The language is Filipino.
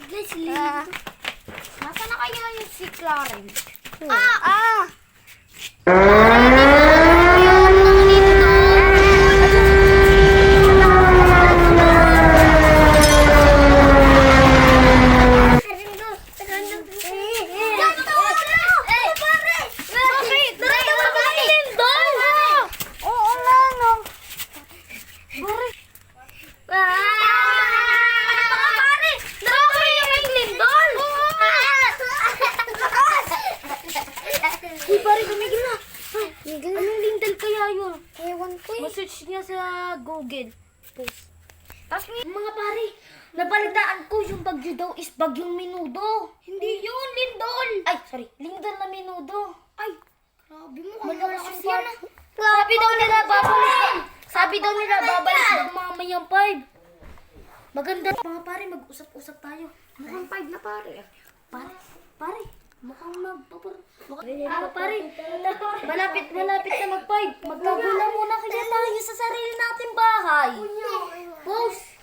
Guys, nasa na kaya yung si Clarence? Anong Lindal kaya yun? Ewan ko eh. Masearch niya sa Google. Tapos mga pare, nabalitaan ko yung bagyo daw is bagyong Menudo. Hindi yun, Lindol. Ay, sorry. Lindol na Menudo. Ay, grabe mo. Malakas yan ah. Sabi daw nila babalik. Sabi daw nila babalik daw mamayang 5. Maganda. Mga pare, mag-usap-usap tayo. Mukhang 5 na pare. Pare. Mukhang mga pare. Malapit na mag-5. Magkagula muna kaya tayo sa sarili nating bahay. Boss,